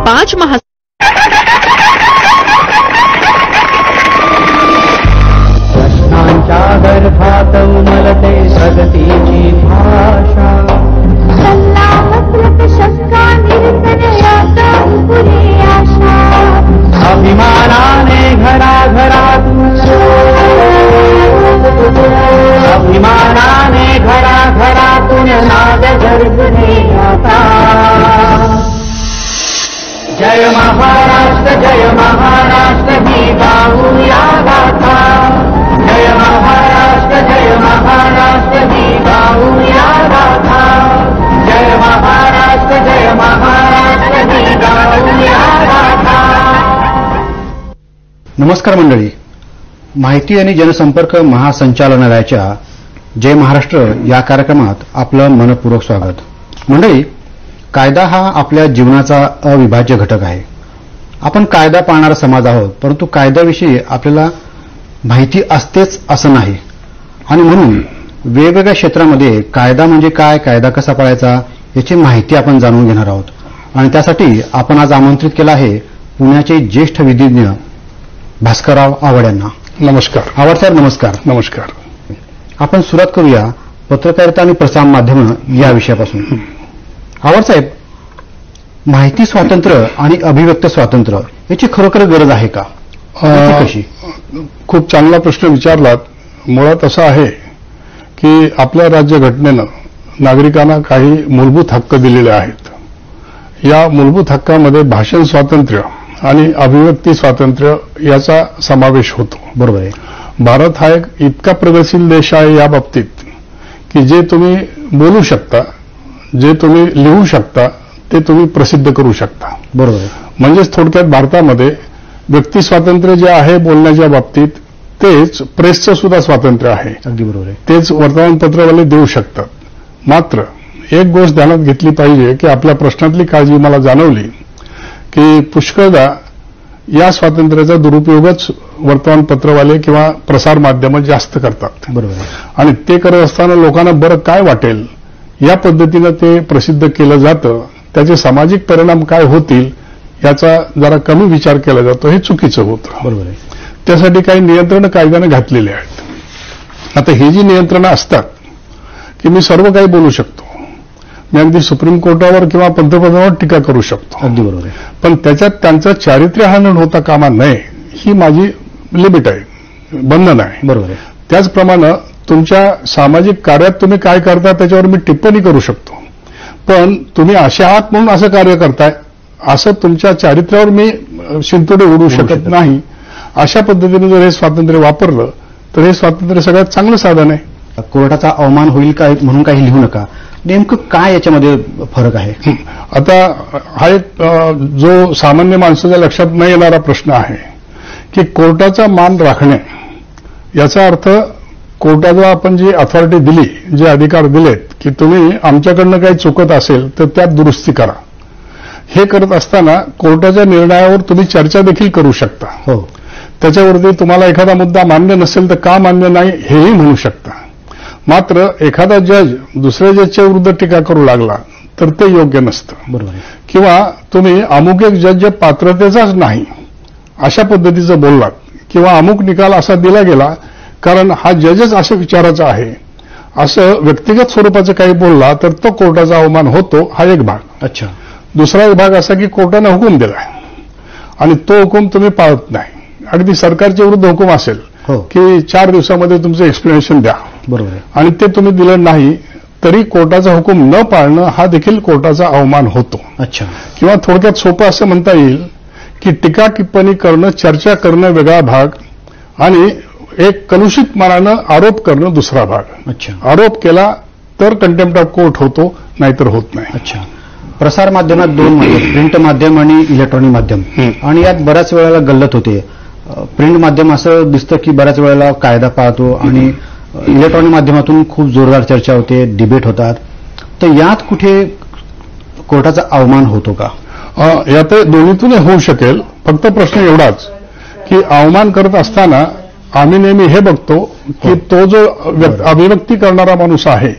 5 प्रश्नांच्या गर्भात उमलते प्रगतीची भाषा, शंका निरसनयाचा पुरे आशा, अभिमानाने घराघरातून, अभिमानाने घराघरातून नाद झळकणे आता. जय महाराष्ट्र ही गाऊया गाथा. जय महाराष्ट्र ही गाऊया गाथा. जय महाराष्ट्र ही गाऊया गाथा. नमस्कार मंडळी. माहिती आणि जनसंपर्क महासंचालनालयाच्या जय महाराष्ट्र या कार्यक्रमात आपलं मनपूर्वक स्वागत. मंडळी, कायदा हा आपल्या जीवनाचा अविभाज्य घटक आहे. आपण कायदा पाळणारा समाज आहोत, परंतु कायद्याविषयी आपल्याला माहिती असतेच असं नाही. आणि म्हणून वेगवेगळ्या क्षेत्रामध्ये कायदा म्हणजे काय, कायदा कसा पाळायचा याची माहिती आपण जाणून घेणार आहोत. आणि त्यासाठी आपण आज आमंत्रित केलं आहे पुण्याचे ज्येष्ठ विधिज्ञ भास्करराव आवड यांना. नमस्कार. आवड साहेब, नमस्कार. नमस्कार. आपण सुरुवात करूया पत्रकारिता आणि प्रसार माध्यम या विषयापासून. आवड साहेब, माहिती स्वातंत्र्य आणि अभिव्यक्त स्वातंत्र्य याची खरोखर गरज आहे का? कशी? खूप चांगला प्रश्न विचारलात. मुळात असं आहे की आपल्या राज्यघटनेनं नागरिकांना काही मूलभूत हक्क दिलेले आहेत. या मूलभूत हक्कामध्ये भाषण स्वातंत्र्य आणि अभिव्यक्ती स्वातंत्र्य याचा समावेश होतो. बरोबर आहे. भारत हा एक इतका प्रगतशील देश आहे या बाबतीत की जे तुम्ही बोलू शकता, जे तुम्ही लिहू शकता, ते तुम्ही प्रसिद्ध करू शकता. बरोबर आहे. म्हणजेच थोडक्यात भारतामध्ये व्यक्ती स्वातंत्र्य जे आहे बोलण्याच्या बाबतीत, तेच प्रेसचं सुद्धा स्वातंत्र्य आहे. अगदी बरोबर आहे. तेच वर्तमानपत्रवाले देऊ शकतात. मात्र एक गोष्ट ध्यानात घेतली पाहिजे की आपल्या प्रश्नातली काळजी मला जाणवली की पुष्कळदा या स्वातंत्र्याचा दुरुपयोगच वर्तमानपत्रवाले किंवा प्रसार माध्यमं जास्त करतात. बरोबर आहे. आणि ते करत असताना लोकांना बरं काय वाटेल या पद्धतीनं ते प्रसिद्ध केलं जातं. त्याचे सामाजिक परिणाम काय होतील याचा जरा कमी विचार केला जातो. हे चुकीचं होतं. बरोबर आहे. त्यासाठी काही नियंत्रणं कायद्यानं घातलेली आहेत. आता ही जी नियंत्रणं असतात की मी सर्व काही बोलू शकतो, मी अगदी सुप्रीम कोर्टावर किंवा पंतप्रधानावर टीका करू शकतो, अगदी बरोबर आहे. पण त्याच्यात त्यांचं चारित्र्यहनन होता कामा नये ही माझी लिमिट आहे, बंधन आहे. बरोबर आहे. त्याचप्रमाणे तुमच्या सामाजिक कार्यात तुम्ही काय करता त्याच्यावर मी टिप्पणी करू शकतो, पण तुम्ही असे आहात म्हणून असं कार्य करताय असं तुमच्या चारित्र्यावर मी शिंतोडे उडू शकत नाही. अशा पद्धतीने जर हे स्वातंत्र्य वापरलं तर हे स्वातंत्र्य सगळ्यात चांगलं साधन आहे. कोर्टाचा अवमान होईल काय म्हणून काही लिहू नका. नेमकं काय याच्यामध्ये फरक आहे? आता हा एक जो सामान्य माणसाच्या लक्षात न येणारा प्रश्न आहे की कोर्टाचा मान राखणे याचा अर्थ कोर्टाला आपण जी अथॉरिटी दिली, जे अधिकार दिलेत की तुम्ही आमच्याकडनं काही चुकत असेल तर त्यात दुरुस्ती करा, हे करत असताना कोर्टाच्या निर्णयावर तुम्ही चर्चा देखील करू शकता. हो. त्याच्यावरती तुम्हाला एखादा मुद्दा मान्य नसेल तर का मान्य नाही हेही म्हणू शकता. मात्र एखादा जज दुसऱ्या जजच्या विरुद्ध टीका करू लागला तर ते योग्य नसतं. बरोबर आहे. किंवा तुम्ही अमुक एक जज पात्रतेचाच नाही अशा पद्धतीचं बोललात किंवा अमुक निकाल असा दिला गेला कारण हा जजच अशा विचाराचा आहे असं व्यक्तिगत स्वरूपाचं काही बोलला तर तो कोर्टाचा अवमान होतो. हा एक भाग. अच्छा. दुसरा एक भाग असा की कोर्टानं हुकूम दिलाय आणि तो हुकूम तुम्ही पाळत नाही. अगदी सरकारच्या विरुद्ध हुकूम असेल की 4 दिवसामध्ये तुमचं एक्सप्लेनेशन द्या, बरोबर आहे, आणि ते तुम्ही दिलं नाही तरी कोर्टाचा हुकूम न पाळणं हा देखील कोर्टाचा अवमान होतो. अच्छा. किंवा थोडक्यात सोपं असं म्हणता येईल की टीका टिप्पणी करणं, चर्चा करणं वेगळा भाग आणि एक कलुषित मनानं आरोप करणं दुसरा भाग. अच्छा. आरोप केला तर कंटेम्प्ट ऑफ कोर्ट होतो, नाहीतर होत नाही. अच्छा. प्रसार माध्यमात 2 माध्यम, प्रिंट माध्यम आणि इलेक्ट्रॉनिक माध्यम, आणि यात बऱ्याच वेळेला गल्लत होते. प्रिंट माध्यम असं दिसतं की बऱ्याच वेळेला कायदा पाळतो आणि इलेक्ट्रॉनिक माध्यमातून खूप जोरदार चर्चा होते, डिबेट होतात. तर यात कुठे कोर्टाचा अवमान होतो का? यात दोन्हीतून होऊ शकेल. फक्त प्रश्न एवढाच की अवमान करत असताना आम्ही नेहमी हे बघतो की तो जो अभिव्यक्ती करणारा माणूस आहे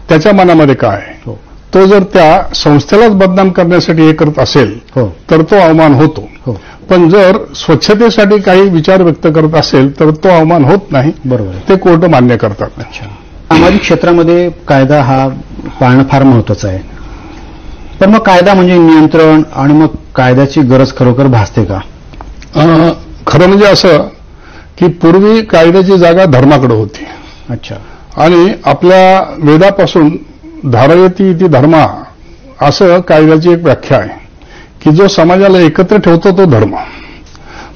त्याच्या मनामध्ये काय आहे. तो जर त्या संस्थेलाच बदनाम करण्यासाठी हे करत असेल हो तर तो अवमान होतो. हो पण जर स्वच्छतेसाठी काही विचार व्यक्त करत असेल तर तो अवमान होत नाही. बरोबर आहे. ते कोर्ट मान्य करतात. अच्छा. सामाजिक क्षेत्रामध्ये कायदा हा पाळणं फार महत्वाचं आहे. पण मग कायदा म्हणजे नियंत्रण आणि मग कायद्याची गरज खरोखर भासते का? खरं म्हणजे असं की पूर्वी कायद्याची जागा धर्माकडे होती. अच्छा. आणि आपल्या वेदापासून धारयती इति धर्मा असं कायद्याची एक व्याख्या आहे की जो समाजाला एकत्र ठेवतो तो धर्म.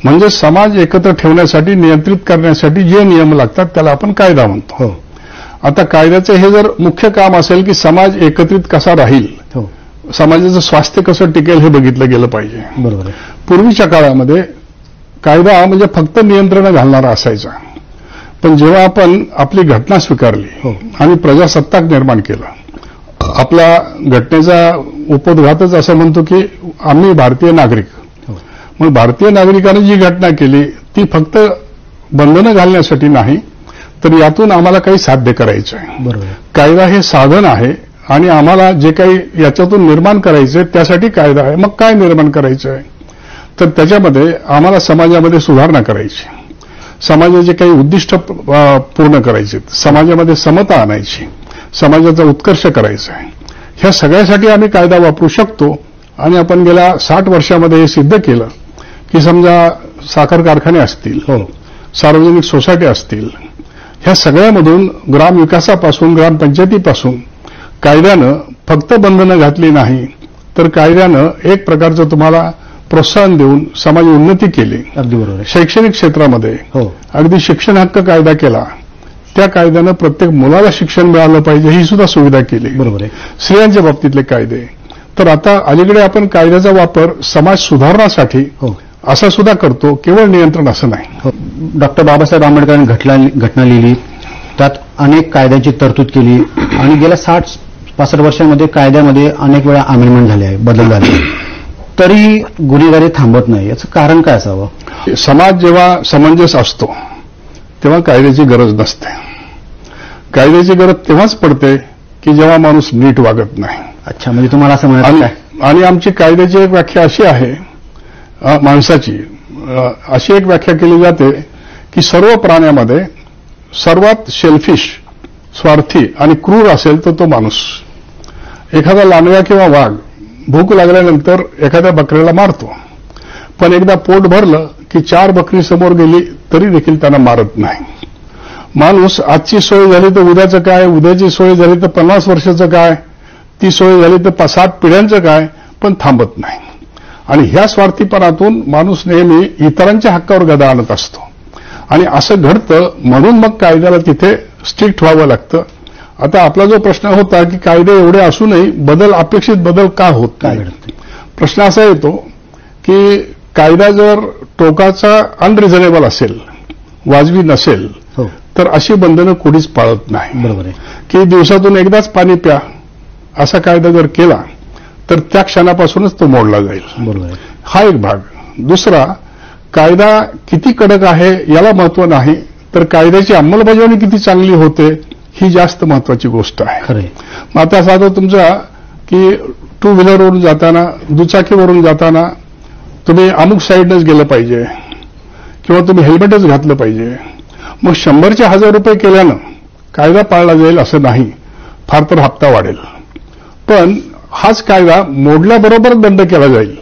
म्हणजे समाज एकत्र ठेवण्यासाठी नियंत्रित करण्यासाठी जे नियम लागतात त्याला आपण कायदा म्हणतो. हो आता कायद्याचं हे जर मुख्य काम असेल की समाज एकत्रित कसा राहील, हो समाजाचं स्वास्थ्य कसं टिकेल हे बघितलं गेलं पाहिजे. बरोबर आहे. पूर्वीच्या काळामध्ये कायदा म्हणजे फक्त नियंत्रण घालणारा असायचा. पण जेव्हा आपण आपली घटना स्वीकारली हो. आणि प्रजासत्ताक निर्माण केलं, आपल्या घटनेचा उपोद्घातच असं म्हणतो की आम्ही भारतीय नागरिक. हो. मग भारतीय नागरिकांनी जी घटना केली ती फक्त बंधनं घालण्यासाठी नाही, तर यातून आम्हाला काही साध्य करायचं आहे. बरोबर आहे. कायदा हे साधन आहे आणि आम्हाला जे काही याच्यातून निर्माण करायचं त्यासाठी कायदा आहे. मग काय निर्माण करायचं आहे, तर त्याच्यामध्ये आम्हाला समाजामध्ये सुधारणा करायची, समाजाचे काही उद्दिष्ट पूर्ण करायचे, समाजामध्ये समता आणायची, समाजाचा उत्कर्ष करायचा आहे. ह्या सगळ्यासाठी आम्ही कायदा वापरू शकतो. आणि आपण गेल्या 60 वर्षामध्ये हे सिद्ध केलं की समजा साखर कारखाने असतील, हो सार्वजनिक सोसायटी असतील, ह्या सगळ्यामधून ग्रामविकासापासून ग्रामपंचायतीपासून कायद्यानं फक्त बंधनं घातली नाही, तर कायद्यानं एक प्रकारचं तुम्हाला प्रोत्साहन देऊन समाज उन्नती केली. अगदी बरोबर आहे. शैक्षणिक क्षेत्रामध्ये हो अगदी शिक्षण हक्क कायदा केला. त्या कायद्यानं प्रत्येक मुलाला शिक्षण मिळालं पाहिजे ही सुद्धा सुविधा केली. बरोबर आहे. स्त्रियांच्या बाबतीतले कायदे. तर आता अलीकडे आपण कायद्याचा वापर समाज सुधारण्यासाठी हो असा सुद्धा करतो, केवळ नियंत्रण असं नाही. हो. डॉक्टर बाबासाहेब आंबेडकरांनी घटना लिहिली, त्यात अनेक कायद्यांची तरतूद केली आणि गेल्या 60-65 वर्षांमध्ये कायद्यामध्ये अनेक वेळा अमेंडमेंट झाले आहे, बदल झाले, तरी गुन्हेगारी थांबत नाही. याचं कारण काय असावं? समाज जेव्हा समंजस असतो तेव्हा कायद्याची गरज नसते. कायद्याची गरज तेव्हाच पडते की जेव्हा माणूस नीट वागत नाही. अच्छा, म्हणजे तुम्हाला असं म्हणायचं काय? आणि आमची कायद्याची एक व्याख्या अशी आहे, माणसाची अशी एक व्याख्या केली जाते की सर्व प्राण्यामध्ये सर्वात शेल्फिश, स्वार्थी आणि क्रूर असेल तर तो माणूस. एखादा लांडगा किंवा वाघ भूक लागल्यानंतर एखाद्या बकऱ्याला मारतो, पण एकदा पोट भरलं की 4 बकरी समोर गेली तरी देखील त्यांना मारत नाही. माणूस आजची सोय झाली तर उद्याचं काय, उद्याची सोय झाली तर 50 वर्षाचं काय, ती सोय झाली तर 60 पिढ्यांचं काय, पण थांबत नाही. आणि ह्या स्वार्थीपणातून माणूस नेहमी इतरांच्या हक्कावर गदा आणत असतो. आणि असं घडतं म्हणून मग कायद्याला तिथे स्ट्रिक्ट व्हावं लागतं. आता आपला जो प्रश्न होता की कायदे एवढे असूनही अपेक्षित बदल का होत नाही, प्रश्न असा येतो की कायदा जर टोकाचा अनरिझनेबल असेल, वाजवी नसेल, हो तर अशी बंधनं कोणीच पाळत नाही. बरोबर आहे. की दिवसातून एकदाच पाणी प्या असा कायदा जर केला तर त्या क्षणापासूनच तो मोडला जाईल. बरोबर आहे. हा एक भाग. दुसरा, कायदा किती कडक आहे याला महत्व नाही, तर कायद्याची अंमलबजावणी किती चांगली होते ही जास्त महत्वाची गोष्ट आहे. खरंय. मग आता साधं तुमचा की 2 व्हीलरवरून जाताना, दुचाकीवरून जाताना तुम्ही अमुक साईडनंच गेलं पाहिजे किंवा तुम्ही हेल्मेटच घातलं पाहिजे. मग 100चे 1000 रुपये केल्यानं कायदा पाळला जाईल असं नाही, फार तर हप्ता वाढेल. पण हाच कायदा मोडल्याबरोबर दंड केला जाईल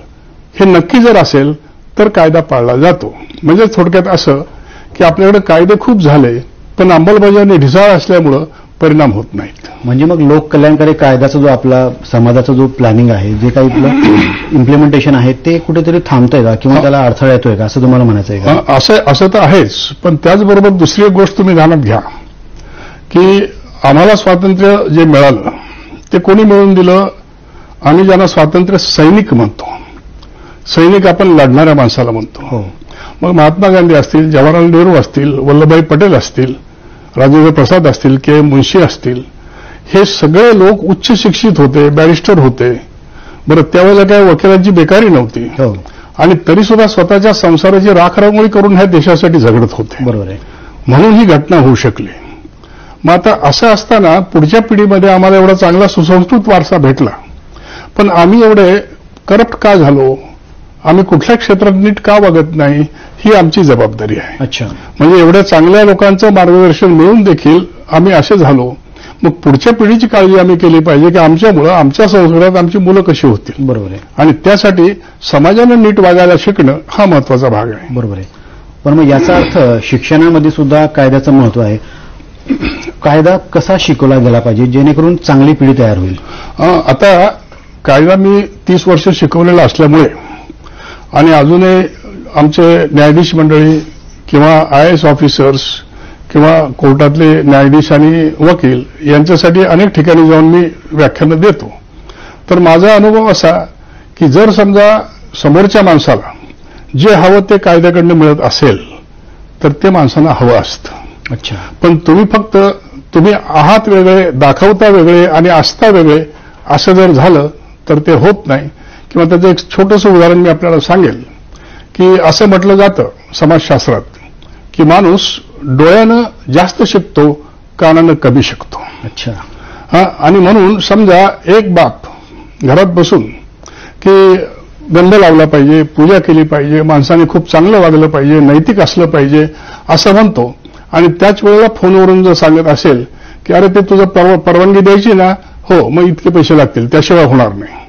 हे नक्की जर असेल तर कायदा पाळला जातो. म्हणजे थोडक्यात असं की आपल्याकडे कायदे खूप झाले पण अंमलबजावणी ढिसाळ असल्यामुळं परिणाम होत नाहीत. म्हणजे मग लोक कल्याणकारी कायद्याचा जो आपला समाजाचा जो प्लॅनिंग आहे, जे काही आपलं इम्प्लिमेंटेशन आहे ते कुठेतरी थांबतंय का किंवा त्याला अडथळा येतोय का असं तुम्हाला म्हणायचं आहे का? असं तर आहेच. पण त्याचबरोबर दुसरी एक गोष्ट तुम्ही ध्यानात घ्या की आम्हाला स्वातंत्र्य जे मिळालं ते कोणी मिळवून दिलं? आम्ही ज्यांना स्वातंत्र्य सैनिक म्हणतो. सैनिक आपण लढणाऱ्या माणसाला म्हणतो. हो. मग महात्मा गांधी असतील, जवाहरलाल नेहरू असतील, वल्लभभाई पटेल असतील, राजेंद्र प्रसाद असतील, के मुन्शी असतील, हे सगळे लोक उच्च शिक्षित होते, बॅरिस्टर होते. बरं, त्यावेळेला काय वकिलांची बेकारी नव्हती. हो. आणि तरी सुद्धा स्वतःच्या संसाराची राखरांगोळी करून ह्या देशासाठी झगडत होते. बरोबर आहे. म्हणून ही घटना होऊ शकली. मग आता असं असताना पुढच्या पिढीमध्ये आम्हाला एवढा चांगला सुसंस्कृत वारसा भेटला, पण आम्ही एवढे करप्ट का झालो, आम्ही कुठल्या क्षेत्रात नीट का वागत नाही, ही आमची जबाबदारी आहे. अच्छा. म्हणजे एवढ्या चांगल्या लोकांचं मार्गदर्शन मिळून देखील आम्ही असे झालो. मग पुढच्या पिढीची काळजी आम्ही केली पाहिजे की आमच्यामुळं आमच्या संस्कारात आमची मुलं कशी होतील. बरोबर आहे. आणि त्यासाठी समाजानं नीट वागायला शिकणं हा महत्वाचा भाग आहे. बरोबर आहे. पण मग याचा अर्थ शिक्षणामध्ये सुद्धा कायद्याचं महत्व आहे. कायदा कसा शिकवला गेला पाहिजे जेणेकरून चांगली पिढी तयार होईल? आता कायदा मी 30 वर्ष शिकवलेला असल्यामुळे आणि अजूनही आमचे न्यायाधीश मंडळी किंवा IAS ऑफिसर्स किंवा कोर्टातले न्यायाधीश आणि वकील यांच्यासाठी अनेक ठिकाणी जाऊन मी व्याख्यानं देतो. तर माझा अनुभव असा की जर समजा समोरच्या माणसाला जे हवं ते कायद्याकडनं मिळत असेल तर ते माणसांना हवं असतं. अच्छा. पण तुम्ही आहात वेगळे, दाखवता वेगळे आणि असता वेगळे असं जर झालं तर ते होत नाही. किंवा त्याचं एक छोटंसं उदाहरण मी आपल्याला सांगेल की असं म्हटलं जातं समाजशास्त्रात की माणूस डोळ्यानं जास्त शिकतो, कानानं कमी शिकतो. अच्छा. आणि म्हणून समजा एक बाप घरात बसून की गंध लावला पाहिजे, पूजा केली पाहिजे, माणसाने खूप चांगलं वागलं पाहिजे, नैतिक असलं पाहिजे असं म्हणतो आणि त्याच वेळेला फोनवरून जर सांगत असेल की अरे ते तुझं परवानगी द्यायची ना, हो मग इतके पैसे लागतील त्याशिवाय होणार नाही.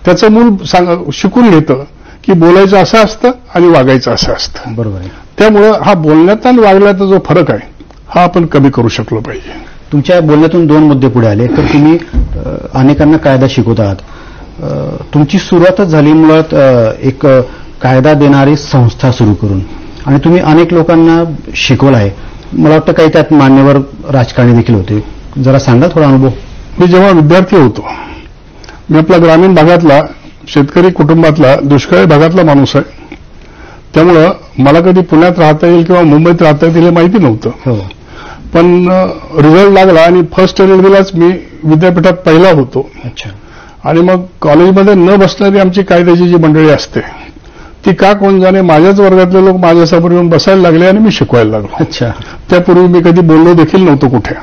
त्याचं मूल शिकून घेतं की बोलायचं असं असतं आणि वागायचं असं असतं. बरोबर आहे. त्यामुळं हा बोलण्यात आणि वागण्याचा जो फरक आहे हा आपण कमी करू शकलो पाहिजे. तुमच्या बोलण्यातून 2 मुद्दे पुढे आले. तर तुम्ही अनेकांना कायदा शिकवत आहात. तुमची सुरुवातच झाली मुळात एक कायदा देणारी संस्था सुरू करून आणि तुम्ही अनेक लोकांना शिकवलं आहे. मला वाटतं काही त्यात मान्यवर राजकारणी देखील होते. जरा सांगा थोडा अनुभव. मी जेव्हा विद्यार्थी होतो, मी आपला ग्रामीण भागातला शेतकरी कुटुंबातला दुष्काळी भागातला माणूस आहे. त्यामुळं मला कधी पुण्यात राहता येईल किंवा मुंबईत राहता येईल हे माहिती नव्हतं. हो. पण रिझल्ट लागला आणि फर्स्ट रेल्वेलाच मी विद्यापीठात पहिला होतो. अच्छा. आणि मग कॉलेजमध्ये न बसणारी आमची कायद्याची जी मंडळी असते ती का कोण जाणे माझ्याच वर्गातले लोक माझ्यासमोर येऊन बसायला लागले आणि मी शिकवायला लागलो. अच्छा. त्यापूर्वी मी कधी बोललो देखील नव्हतो कुठे.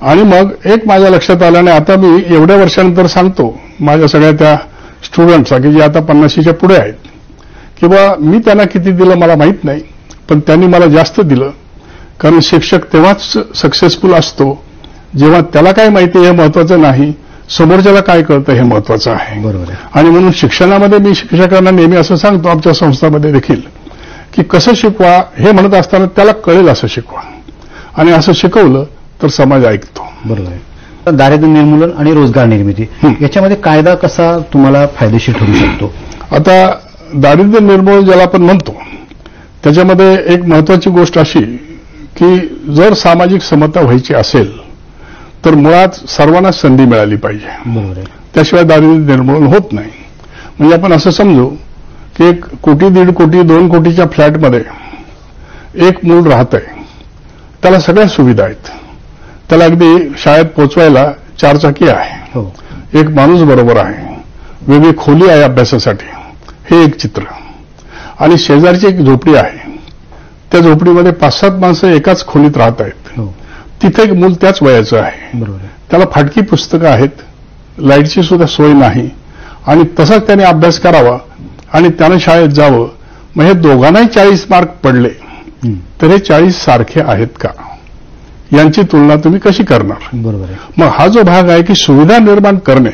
आणि मग एक माझ्या लक्षात आलं आणि आता मी एवढ्या वर्षानंतर सांगतो माझ्या सगळ्या त्या स्टुडंट्सला की जे आता 50च्या पुढे आहेत की बा मी त्यांना किती दिलं मला माहीत नाही, पण त्यांनी मला जास्त दिलं. कारण शिक्षक तेव्हाच सक्सेसफुल असतो जेव्हा त्याला काय माहिती हे महत्वाचं नाही, समोरच्याला काय कळतं हे महत्वाचं आहे. बरोबर आहे. आणि म्हणून शिक्षणामध्ये मी शिक्षकांना नेहमी असं सांगतो आमच्या संस्थांमध्ये देखील की कसं शिकवा हे म्हणत असताना त्याला कळेल असं शिकवा आणि असं शिकवलं तर समाज ऐकतो. बरोबर आहे. दारिद्र्य निर्मूलन आणि रोजगार निर्मिती याच्यामध्ये कायदा कसा तुम्हाला फायदेशीर ठरू शकतो? आता दारिद्र्य निर्मूलन ज्याला आपण म्हणतो त्याच्यामध्ये एक महत्वाची गोष्ट अशी की जर सामाजिक समता व्हायची असेल तर मुळात सर्वांना संधी मिळाली पाहिजे. बरोबर आहे. त्याशिवाय दारिद्र्य निर्मूलन होत नाही. म्हणजे आपण असं समजू की 1 कोटी 1.5 कोटी 2 कोटीच्या फ्लॅटमध्ये एक मूल राहतंय, त्याला सगळ्या सुविधा आहेत, त्याला अगदी शाळेत पोचवायला 4 चाकी आहे, हो. एक माणूस बरोबर आहे, वेगळी खोली आहे अभ्यासासाठी, हे एक चित्र. आणि शेजारची एक झोपडी आहे, त्या झोपडीमध्ये 5-7 माणसं एकाच खोलीत राहत आहेत. हो. तिथे एक मूल त्याच वयाचं आहे, बरोबर आहे. त्याला फाटकी पुस्तकं आहेत, लाईटची सुद्धा सोय नाही आणि तसाच त्याने अभ्यास करावा आणि त्यानं शाळेत जावं. मग हे दोघांनाही 40 मार्क पडले तर हे 40 सारखे आहेत का यांची तुलना तुम्ही कशी करणार? बरोबर आहे. मग हा जो भाग आहे की सुविधा निर्माण करणे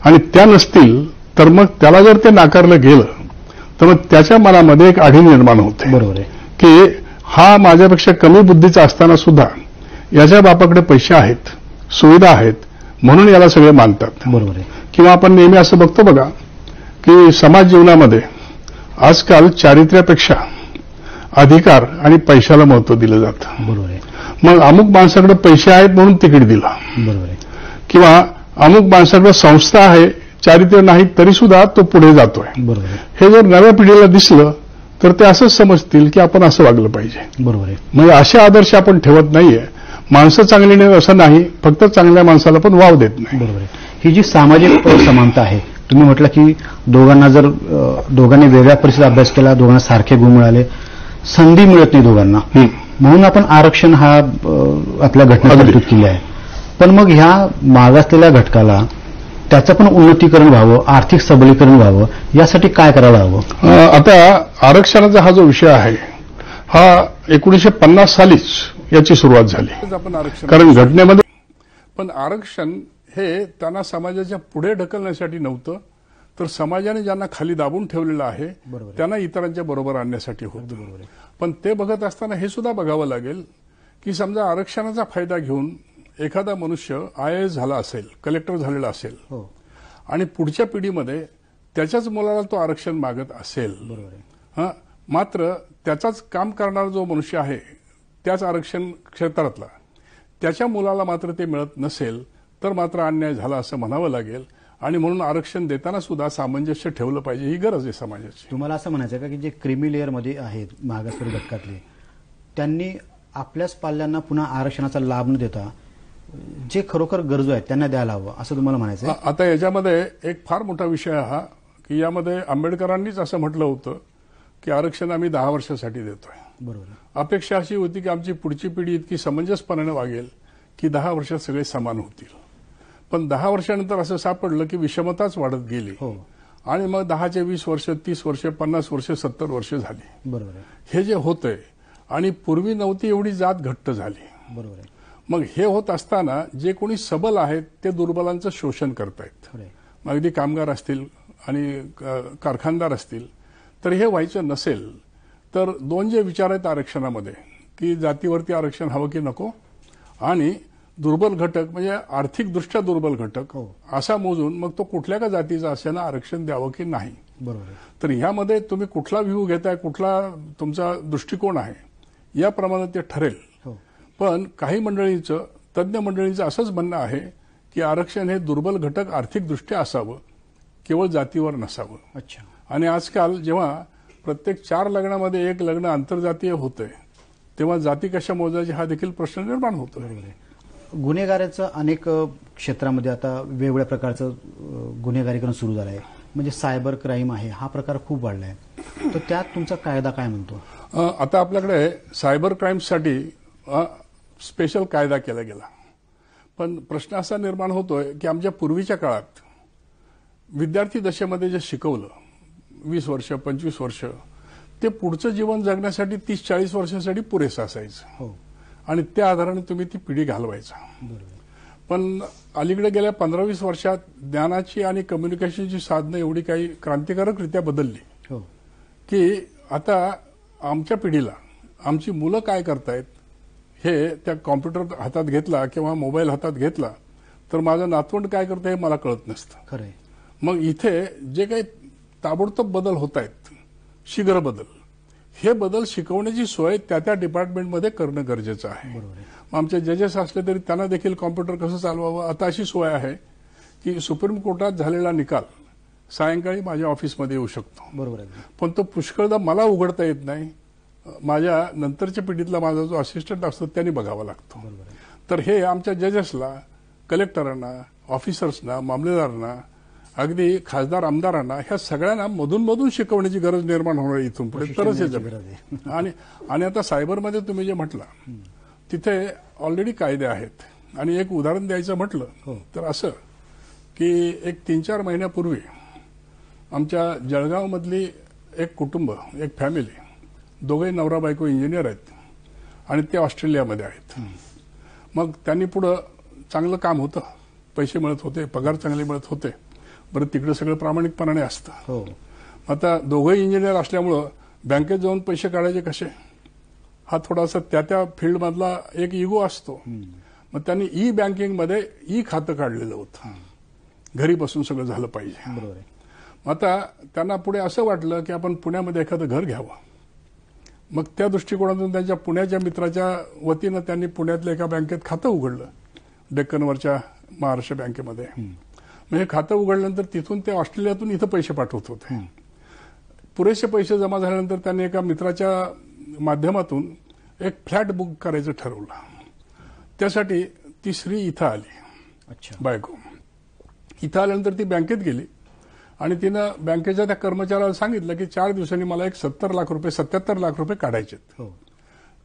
आणि त्या नसतील तर मग त्याला जर ते नाकारलं गेलं तर मग त्याच्या मनामध्ये एक आढी निर्माण होते. बरोबर आहे. की हा माझ्यापेक्षा कमी बुद्धीचा असताना सुद्धा याच्या बापाकडे पैसे आहेत, सुविधा आहेत म्हणून याला सगळे मानतात. बरोबर आहे. किंवा आपण नेहमी असं बघतो बघा की समाज जीवनामध्ये आजकाल चारित्र्यापेक्षा अधिकार आणि पैशाला महत्व दिलं जातं. बरोबर आहे. मग अमुक माणसाकडे पैसे आहेत म्हणून तिकीट दिला बरोबर आहे. किंवा अमुक माणसाकडे संस्था आहे, चारित्र्य नाही तरी सुद्धा तो पुढे जातोय. बरोबर आहे. हे जर नव्या पिढीला दिसलं तर ते असंच समजतील की आपण असं वागलं पाहिजे. बरोबर आहे. म्हणजे असे आदर्श आपण ठेवत नाहीये. माणसं चांगली नाही असं नाही, फक्त चांगल्या माणसाला पण वाव देत नाही. बरोबर आहे. ही जी सामाजिक असमानता आहे, तुम्ही म्हटलं की दोघांनी वेगळ्या परिस्थितीत अभ्यास केला, दोघांना सारखे गुण मिळाले, संधी मिळत नाही दोघांना, म्हणून आपण आरक्षण हा आपल्या घटनेत अगदी. तरतूद केली आहे. पण मग ह्या मागासलेल्या घटकाला त्याचं पण उन्नतीकरण व्हावं, आर्थिक सबलीकरण व्हावं, यासाठी काय करायला हवं? आता आरक्षणाचा हा जो विषय आहे हा 1950 सालीच याची सुरुवात झाली. आपण कारण घटनेमध्ये पण आरक्षण हे त्यांना समाजाच्या पुढे ढकलण्यासाठी नव्हतं, तर समाजाने ज्यांना खाली दाबून ठेवलेलं आहे त्यांना इतरांच्या बरोबर आणण्यासाठी होतं. पण ते बघत असताना हे सुद्धा बघावं लागेल की समजा आरक्षणाचा फायदा घेऊन एखादा मनुष्य IAS झाला असेल, कलेक्टर झालेला असेल आणि पुढच्या पिढीमध्ये त्याच्याच मुलाला तो आरक्षण मागत असेल, मात्र त्याचाच काम करणारा जो मनुष्य आहे त्याच आरक्षण क्षेत्रातला त्याच्या मुलाला मात्र ते मिळत नसेल तर मात्र अन्याय झाला असं म्हणावं लागेल. आणि म्हणून आरक्षण देताना सुद्धा सामंजस्य ठेवलं पाहिजे, ही गरज आहे समाजाची. तुम्हाला असं म्हणायचं का की जे क्रिमी लेअरमध्ये आहेत मागासवर्गीय घटकातले त्यांनी आपल्याच पाल्यांना पुन्हा आरक्षणाचा लाभ न देता जे खरोखर गरजू आहेत त्यांना द्यायला हवं असं तुम्हाला म्हणायचं? आता याच्यामध्ये एक फार मोठा विषय हा की यामध्ये आंबेडकरांनीच असं म्हटलं होतं की आरक्षण आम्ही 10 वर्षासाठी देतोय. बरोबर. अपेक्षा अशी होती की आमची पुढची पिढी इतकी समंजसपणाने वागेल की 10 वर्षात सगळे समान होतील. पण 10 वर्षानंतर असं सापडलं की विषमताच वाढत गेली आणि मग 10चे 20 वर्ष, 30 वर्ष, 50 वर्ष, 70 वर्ष झाली. बरोबर. हे जे होतंय आणि पूर्वी नव्हती एवढी जात घट्ट झाली. बरोबर. मग हे होत असताना जे कोणी सबल आहेत ते दुर्बलांचं शोषण करतायत. मग अगदी कामगार असतील आणि कारखानदार असतील. तर हे व्हायचं नसेल तर दोन जे विचार आहेत आरक्षणामध्ये की जातीवरती आरक्षण हवं की नको आणि दुर्बल घटक म्हणजे आर्थिकदृष्ट्या दुर्बल घटक असा मोजून मग तो कुठल्या का जातीचा असल्यानं आरक्षण द्यावं की नाही. बरोबर. तर ह्यामध्ये तुम्ही कुठला व्ह्यू घेताय, कुठला तुमचा दृष्टिकोन आहे याप्रमाणे ते ठरेल. पण काही मंडळींचं, तज्ज्ञ मंडळींचं असंच म्हणणं आहे की आरक्षण हे दुर्बल घटक आर्थिकदृष्ट्या असावं, केवळ जातीवर नसावं. अच्छा. आणि आजकाल जेव्हा प्रत्येक 4 लग्नामध्ये 1 लग्न आंतरजातीय होतंय तेव्हा जाती कशा मोजायची हा देखील प्रश्न निर्माण होतो. गुन्हेगाराचं अनेक क्षेत्रामध्ये आता वेगवेगळ्या प्रकारचं गुन्हेगारीकरण सुरू झालं आहे. म्हणजे सायबर क्राईम आहे, हा प्रकार खूप वाढला आहे. तर त्यात तुमचा कायदा काय म्हणतो? आता आपल्याकडे सायबर क्राईमसाठी स्पेशल कायदा केला गेला. पण प्रश्न असा निर्माण होतोय की आमच्या पूर्वीच्या काळात विद्यार्थी दशेमध्ये जे शिकवलं 20 वर्ष, 25 वर्ष ते पुढचं जीवन जगण्यासाठी 30-40 वर्षासाठी पुरेसं असायचं आणि त्या आधाराने तुम्ही ती पिढी घालवायचा. पण अलीकडे गेल्या 15-20 वर्षात ज्ञानाची आणि कम्युनिकेशनची साधनं एवढी काही क्रांतिकारकरित्या बदलली की आता आमच्या पिढीला आमची मुलं काय करतायत हे त्या कॉम्प्युटर हातात घेतला किंवा मोबाईल हातात घेतला तर माझं नातवंड काय करतं हे मला कळत नसतं. खरंय. मग इथे जे काही ताबडतोब बदल होत आहेत, शीघ्र बदल, हे बदल शिकवण्याची सोय त्या त्या डिपार्टमेंटमध्ये करणं गरजेचं आहे. आमचे जजेस असले तरी त्यांना देखील कॉम्प्युटर कसं चालवावं आता अशी सोय आहे की सुप्रीम कोर्टात झालेला निकाल सायंकाळी माझ्या ऑफिसमध्ये येऊ शकतो. बरोबर. पण तो पुष्कळदा मला उघडता येत नाही, माझ्या नंतरच्या पिढीतला माझा जो असिस्टंट असतो त्यांनी बघावा लागतो. तर हे आमच्या जजेसला, कलेक्टरांना, ऑफिसर्सना, मामलेदारांना, अगदी खासदार आमदारांना ह्या सगळ्यांना मधून मधून शिकवण्याची गरज निर्माण होणार इथून पुढे तरच हे जमेल. आणि आता सायबरमध्ये तुम्ही जे म्हटलं तिथे ऑलरेडी कायदे आहेत. आणि एक उदाहरण द्यायचं म्हटलं तर असं की एक 3-4 महिन्यापूर्वी आमच्या जळगावमधली एक कुटुंब, एक फॅमिली, दोघे नवरा बायको इंजिनियर आहेत आणि ते ऑस्ट्रेलियामध्ये आहेत. मग त्यांनी पुढं चांगलं काम होतं, पैसे मिळत होते, पगार चांगले मिळत होते. बरं तिकडे सगळं प्रामाणिकपणाने असतं. आता दोघंही इंजिनियर असल्यामुळं बँकेत जाऊन पैसे काढायचे कसे हा थोडासा त्या फील्डमधला एक इगो असतो. मग त्यांनी ई बँकिंगमध्ये ई खातं काढलेलं होतं, घरी बसून सगळं झालं पाहिजे. बरोबर. आता त्यांना पुढे असं वाटलं की आपण पुण्यामध्ये एखादं घर घ्यावं. मग त्या दृष्टिकोनातून त्यांच्या पुण्याच्या मित्राच्या वतीनं त्यांनी पुण्यातल्या एका बँकेत खातं उघडलं, डेक्कनवरच्या महाराष्ट्र बँकेमध्ये. मग हे खातं उघडल्यानंतर तिथून ते ऑस्ट्रेलियातून इथं पैसे पाठवत होते. पुरेसे पैसे जमा झाल्यानंतर त्यांनी एका मित्राच्या माध्यमातून एक फ्लॅट बुक करायचं ठरवलं. त्यासाठी ती स्त्री इथं आली, बायको. इथं आल्यानंतर ती बँकेत गेली आणि तिनं बँकेच्या त्या कर्मचाऱ्याला सांगितलं की 4 दिवसांनी मला एक 77 लाख रुपये काढायचे.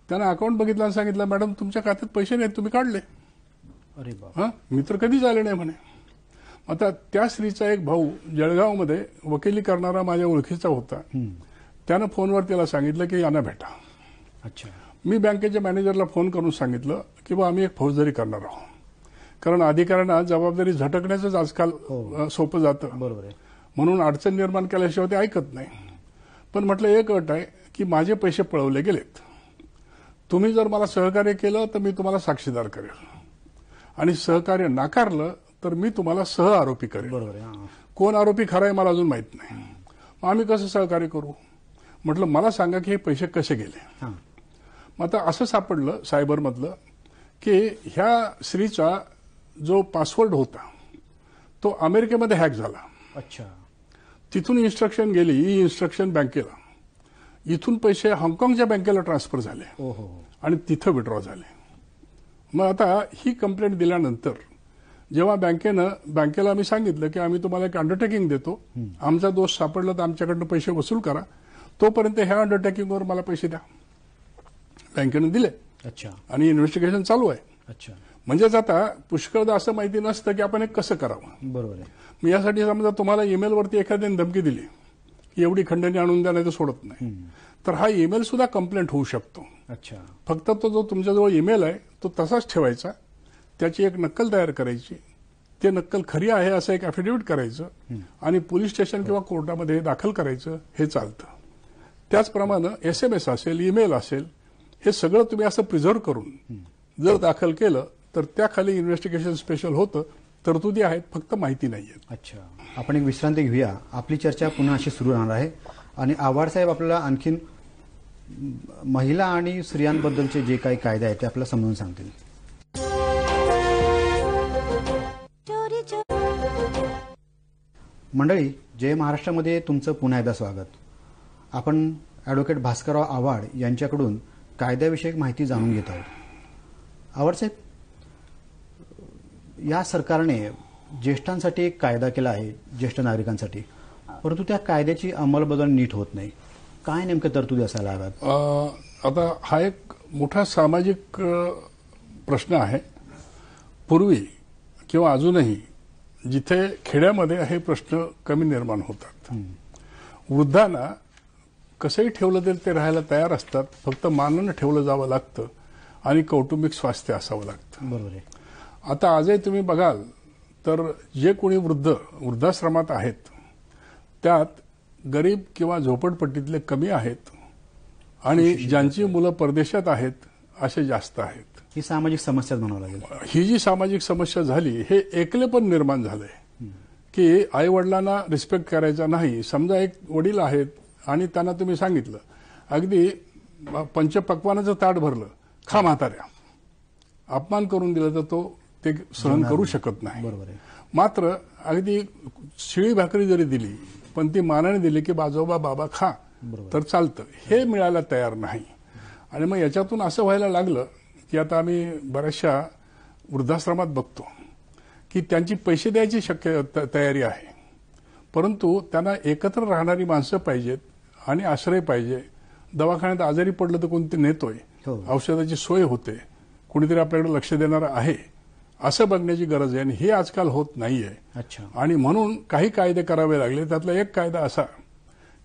त्यानं अकाउंट बघितलं आणि सांगितलं, मॅडम तुमच्या खात्यात पैसे नाहीत, तुम्ही काढले. अरे बाबा. मी तर कधीच आले नाही म्हणे. आता त्या स्त्रीचा एक भाऊ जळगावमध्ये वकिली करणारा माझ्या ओळखीचा होता. त्यानं फोनवर त्याला सांगितलं की यांना भेटा. अच्छा. मी बँकेच्या मॅनेजरला फोन करून सांगितलं की बा आम्ही एक फौजदारी करणार आहोत, कारण अधिकाऱ्यांना जबाबदारी झटकण्याचंच आजकाल सोपं जातं. बरोबर आहे. म्हणून अडचण निर्माण केल्याशिवाय ते ऐकत नाही. पण म्हटलं एक अट आहे की माझे पैसे पळवले गेलेत, तुम्ही जर मला सहकार्य केलं तर मी तुम्हाला साक्षीदार करेल, आणि सहकार्य नाकारलं तर मी तुम्हाला सह आरोपी करेल. बरोबर आहे. कोण आरोपी खरा आहे मला अजून माहित नाही. मग आम्ही कसं सहकार्य करू. म्हटलं मला सांगा की हे पैसे कसे गेले. मग आता असं सापडलं सायबरमधलं की ह्या स्त्रीचा जो पासवर्ड होता तो अमेरिकेमध्ये हॅक झाला. अच्छा. तिथून इन्स्ट्रक्शन गेली, ई इन्स्ट्रक्शन बँकेला, इथून पैसे हाँगकाँगच्या बँकेला ट्रान्सफर झाले आणि तिथं विड्रॉ झाले. मग आता ही कंप्लेंट दिल्यानंतर जेव्हा बँकेला आम्ही सांगितलं की आम्ही तुम्हाला एक अंडरटेकिंग देतो, आमचा दोष सापडला तर आमच्याकडनं पैसे वसूल करा, तोपर्यंत ह्या अंडरटेकिंगवर मला पैसे द्या. बँकेनं दिले. अच्छा. आणि इन्व्हेस्टिगेशन चालू आहे. अच्छा. म्हणजेच आता पुष्कळदा असं माहिती नसतं की आपण हे कसं करावं. बरोबर आहे. मी यासाठी समजा तुम्हाला ईमेलवरती एखाद्याने धमकी दिली की एवढी खंडणी आणून द्या नाही तर सोडत नाही, तर हा ईमेल सुद्धा कंप्लेंट होऊ शकतो. अच्छा. फक्त तो जो तुमच्याजवळ ईमेल आहे तो तसाच ठेवायचा, त्याची एक नक्कल तयार करायची, ते नक्कल खरी आहे असं एक अफिडेव्हिट करायचं आणि पोलीस स्टेशन किंवा कोर्टामध्ये दाखल करायचं, हे चालतं. त्याचप्रमाणे SMS असेल, ईमेल असेल, हे सगळं तुम्ही असं प्रिझर्व्ह करून जर दाखल केलं तर त्याखाली इन्व्हेस्टिगेशन स्पेशल होतं. तरतुदी आहेत, फक्त माहिती नाहीये. अच्छा. आपण एक विश्रांती घेऊया. आपली चर्चा पुन्हा अशी सुरू राहणार आहे आणि आव्हाड साहेब आपल्याला आणखीन महिला आणि स्त्रियांबद्दलचे जे काही कायदे आहेत ते आपल्याला समजून सांगतील. मंडळी, जय महाराष्ट्रामध्ये तुमचं पुन्हा एकदा स्वागत. आपण ॲडव्होकेट भास्करराव आव्हाड यांच्याकडून कायद्याविषयक माहिती जाणून घेत आहोत. आव्हाड साहेब, या सरकारने ज्येष्ठांसाठी एक कायदा केला आहे, ज्येष्ठ नागरिकांसाठी, परंतु त्या कायद्याची अंमलबजावणी नीट होत नाही. काय नेमक्या तरतुदी असायला हव्यात? आता हा एक मोठा सामाजिक प्रश्न आहे. पूर्वी किंवा अजूनही जिथे खेड्यामध्ये हे प्रश्न कमी निर्माण होतात, वृद्धांना कसंही ठेवलं तरी ते राहायला तयार असतात, फक्त मानानं ठेवलं जावं लागतं आणि कौटुंबिक स्वास्थ्य असावं लागतं. बरोबर आहे. आता आजही तुम्ही बघाल तर जे कोणी वृद्धाश्रमात आहेत त्यात गरीब किंवा झोपडपट्टीतले कमी आहेत आणि ज्यांची मुलं परदेशात आहेत असे जास्त आहेत. ही सामाजिक समस्याच म्हणावं लागेल. ही जी सामाजिक समस्या झाली, हे एकलेपण निर्माण झालंय की आई वडिलांना रिस्पेक्ट करायचा नाही. समजा एक वडील आहेत आणि त्यांना तुम्ही सांगितलं अगदी पंचपक्वानाचं ताट भरलं, खा म्हाताऱ्या, अपमान करून दिलं तर तो ते सहन करू शकत नाही. बरोबर आहे. मात्र अगदी शिळी भाकरी जरी दिली पण ती मानाने दिली की बाजोबा बाबा खा तर चालतं, हे मिळायला तयार नाही. आणि मग याच्यातून असं व्हायला लागलं की आता आम्ही बऱ्याचशा वृद्धाश्रमात बघतो की त्यांची पैसे द्यायची तयारी आहे, परंतु त्यांना एकत्र राहणारी माणसं पाहिजेत आणि आश्रय पाहिजे. दवाखान्यात आजारी पडलं तर कोणते नेतोय, औषधाची सोय होते, कुणीतरी आपल्याकडे लक्ष देणारं आहे असं बघण्याची गरज आहे, आणि हे आजकाल होत नाहीये. अच्छा. आणि म्हणून काही कायदे करावे लागले. त्यातला एक कायदा असा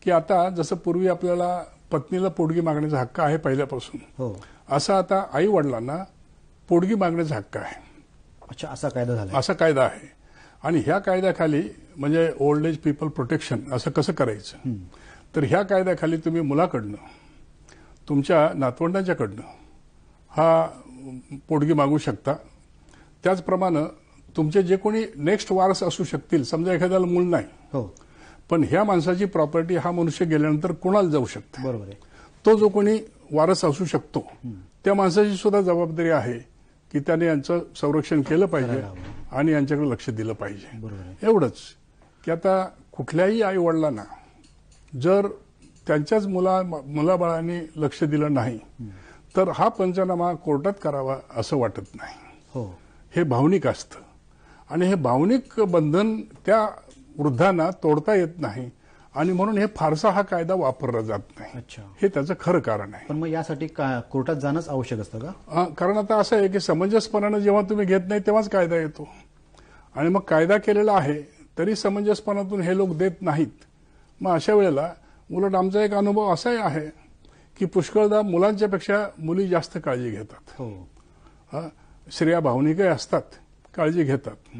की आता जसं पूर्वी आपल्याला पत्नीला पोटगी मागण्याचा हक्क आहे पहिल्यापासून, असा आता आई वडिलांना पोटगी मागण्याचा हक्क आहे. अच्छा. असा कायदा झाला. असा कायदा आहे. आणि ह्या कायद्याखाली म्हणजे ओल्ड एज पीपल प्रोटेक्शन असं कसं करायचं, तर ह्या कायद्याखाली तुम्ही मुलाकडनं तुमच्या नातवंडांच्याकडनं हा पोटगी मागू शकता. त्याचप्रमाणे तुमचे जे कोणी नेक्स्ट वारस असू शकतील, समजा एखाद्याला मूल नाही पण ह्या माणसाची प्रॉपर्टी हा मनुष्य गेल्यानंतर कोणाला जाऊ शकते. बरोबर आहे. तो जो कोणी वारस असू शकतो त्या माणसाची सुद्धा जबाबदारी आहे की त्याने यांचं संरक्षण केलं पाहिजे आणि यांच्याकडे लक्ष दिलं पाहिजे. एवढंच की आता कुठल्याही आई वडिलांना जर त्यांच्याच मुलाबाळांनी लक्ष दिलं नाही तर हा पंचनामा कोर्टात करावा असं वाटत नाही. हे भावनिक असतं आणि हे भावनिक बंधन त्या वृद्धांना तोडता येत नाही आणि म्हणून हे फारसा हा कायदा वापरला जात नाही. अच्छा. हे त्याचं खरं कारण आहे. पण मग यासाठी कोर्टात जाणंच आवश्यक असतं का? कारण आता असं आहे की समंजसपणानं जेव्हा तुम्ही घेत नाही तेव्हाच कायदा येतो. आणि मग कायदा केलेला आहे तरी समंजसपणातून हे लोक देत नाहीत. मग अशा वेळेला उलट आमचा एक अनुभव असाही आहे की पुष्कळदा मुलांच्या पेक्षा मुली जास्त काळजी घेतात. हो. स्त्रिया भावनिकही असतात, काळजी घेतात.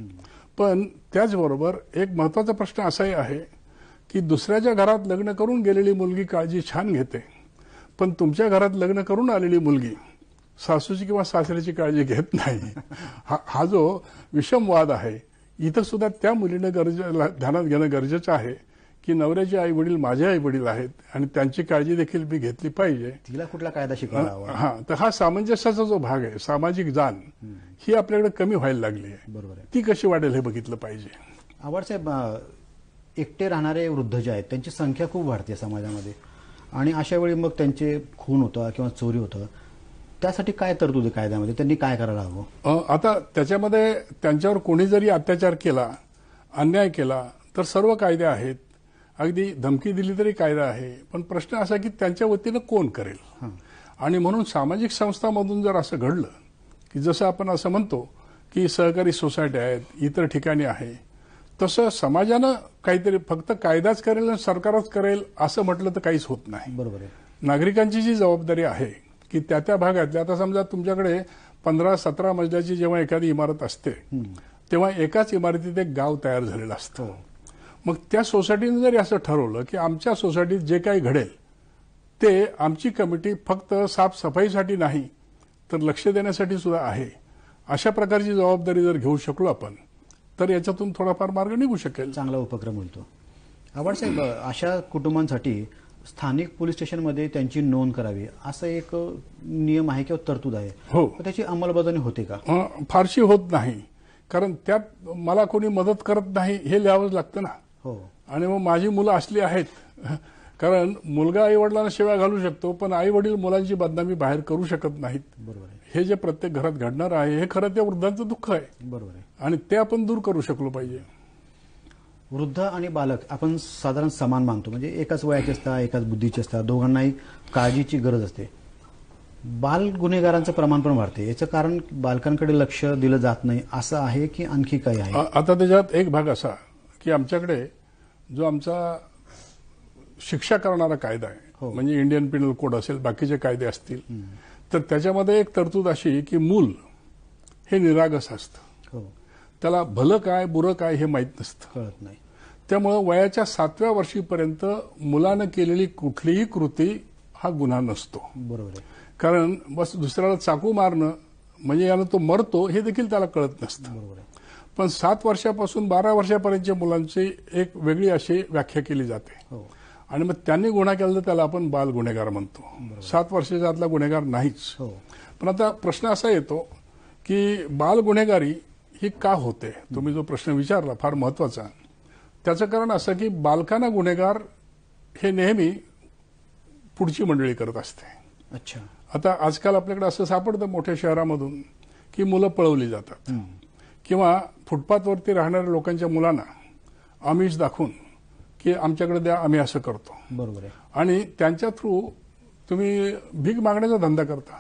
पण त्याचबरोबर एक महत्वाचा प्रश्न असाही आहे की दुसऱ्याच्या घरात लग्न करून गेलेली मुलगी काळजी छान घेते, पण तुमच्या घरात लग्न करून आलेली मुलगी सासूची किंवा सासऱ्याची काळजी घेत नाही. हा जो विषम वाद आहे, इथं सुद्धा त्या मुलीनं ध्यानात घेणं गरजेचं आहे की नवऱ्याचे आई वडील माझे आई वडील आहेत आणि त्यांची काळजी देखील मी घेतली पाहिजे. तिला कुठला कायदा शिकवावा? तर हा सामंजस्याचा जो भाग आहे, सामाजिक जाण ही आपल्याकडे कमी व्हायला लागली आहे. बरोबर आहे. ती कशी वाढेल हे बघितलं पाहिजे. आवाडसाहेब, एकटे राहणारे वृद्ध जे आहेत त्यांची संख्या खूप वाढते समाजामध्ये आणि अशा वेळी मग त्यांचे खून होतं किंवा चोरी होतं, त्यासाठी काय तरतूद आहे कायद्यामध्ये? त्यांनी काय करायला हवं? आता त्याच्यामध्ये त्यांच्यावर कोणी जरी अत्याचार केला, अन्याय केला तर सर्व कायदे आहेत. अगदी धमकी दिली तरी कायदा आहे. पण प्रश्न असा की त्यांच्या वतीनं कोण करेल? आणि म्हणून सामाजिक संस्थांमधून जर असं घडलं की जसं आपण असं म्हणतो की सहकारी सोसायटी आहेत, इतर ठिकाणी आहे, तसं समाजानं काहीतरी फक्त कायदाच करेल आणि सरकारच करेल असं म्हटलं तर काहीच होत नाही. बरोबर आहे. नागरिकांची जी जबाबदारी आहे की त्या भागातल्या, आता समजा तुमच्याकडे 15-17 मजल्याची जेव्हा एखादी इमारत असते तेव्हा एकाच इमारतीत एक गाव तयार झालेलं असतं. मग त्या सोसायटीने जरी असं ठरवलं की आमच्या सोसायटीत जे काही घडेल ते आमची कमिटी फक्त साफसफाईसाठी नाही तर लक्ष देण्यासाठी सुद्धा आहे, अशा प्रकारची जबाबदारी जर घेऊ शकलो आपण तर याच्यातून थोडाफार मार्ग निघू शकेल. चांगला उपक्रम मिळतो. आवाडसाहेब, अशा कुटुंबांसाठी स्थानिक पोलीस स्टेशनमध्ये त्यांची नोंद करावी असं एक नियम आहे किंवा तरतूद आहे. हो. त्याची अंमलबजावणी होते का? फारशी होत नाही, कारण त्यात मला कोणी मदत करत नाही हे लिहावंच लागतं ना. हो. आणि मग माझी मुलं असली आहेत, कारण मुलगा आई वडिलांना शिव्या घालू शकतो पण आई वडील मुलांची बदनामी बाहेर करू शकत नाहीत. बरोबर आहे. हे जे प्रत्येक घरात घडणार आहे हे खरं त्या वृद्धांचं दुःख आहे. बरोबर आहे. आणि ते आपण दूर करू शकलो पाहिजे. वृद्ध आणि बालक आपण साधारण समान मानतो, म्हणजे एकाच वयाचे असतात, एकाच बुद्धीचे असतात, दोघांनाही काळजीची गरज असते. बाल गुन्हेगारांचं प्रमाण पण वाढते. याचं कारण बालकांकडे लक्ष दिलं जात नाही असं आहे की आणखी काही आहे? आता त्याच्यात एक भाग असा की आमच्याकडे जो आमचा शिक्षा करणारा कायदा आहे, म्हणजे इंडियन पिनल कोड असेल, बाकीचे कायदे असतील, तर त्याच्यामध्ये एक तरतूद अशी की मूल हे निरागस असतं. त्याला भलं काय बुरं काय हे माहीत नसतं, कळत नाही. त्यामुळं वयाच्या 7व्या वर्षीपर्यंत मुलानं केलेली कुठलीही कृती हा गुन्हा नसतो. बरोबर आहे. कारण बस दुसऱ्याला चाकू मारणं म्हणजे यानं तो मरतो हे देखील त्याला कळत नसतं. बरोबर आहे. पण 7 वर्षापासून 12 वर्षापर्यंतच्या मुलांची एक वेगळी अशी व्याख्या केली जाते. हो. आणि मग त्यांनी गुन्हा केला तर त्याला आपण बाल गुन्हेगार म्हणतो. 7 वर्षाच्या आतला गुन्हेगार नाहीच. हो. पण आता प्रश्न असा येतो की बाल गुन्हेगारी ही का होते? तुम्ही जो प्रश्न विचारला फार महत्वाचा. त्याचं कारण असं की बालकांना गुन्हेगार हे नेहमी पुढची मंडळी करत असते. अच्छा. आता आजकाल आपल्याकडे असं सापडतं मोठ्या शहरामधून की मुलं पळवली जातात किंवा फुटपाथवरती राहणाऱ्या लोकांच्या मुलांना आमिष दाखवून की आमच्याकडे द्या, आम्ही असं करतो. बरोबर आहे. आणि त्यांच्या थ्रू तुम्ही भीक मागण्याचा धंदा करता.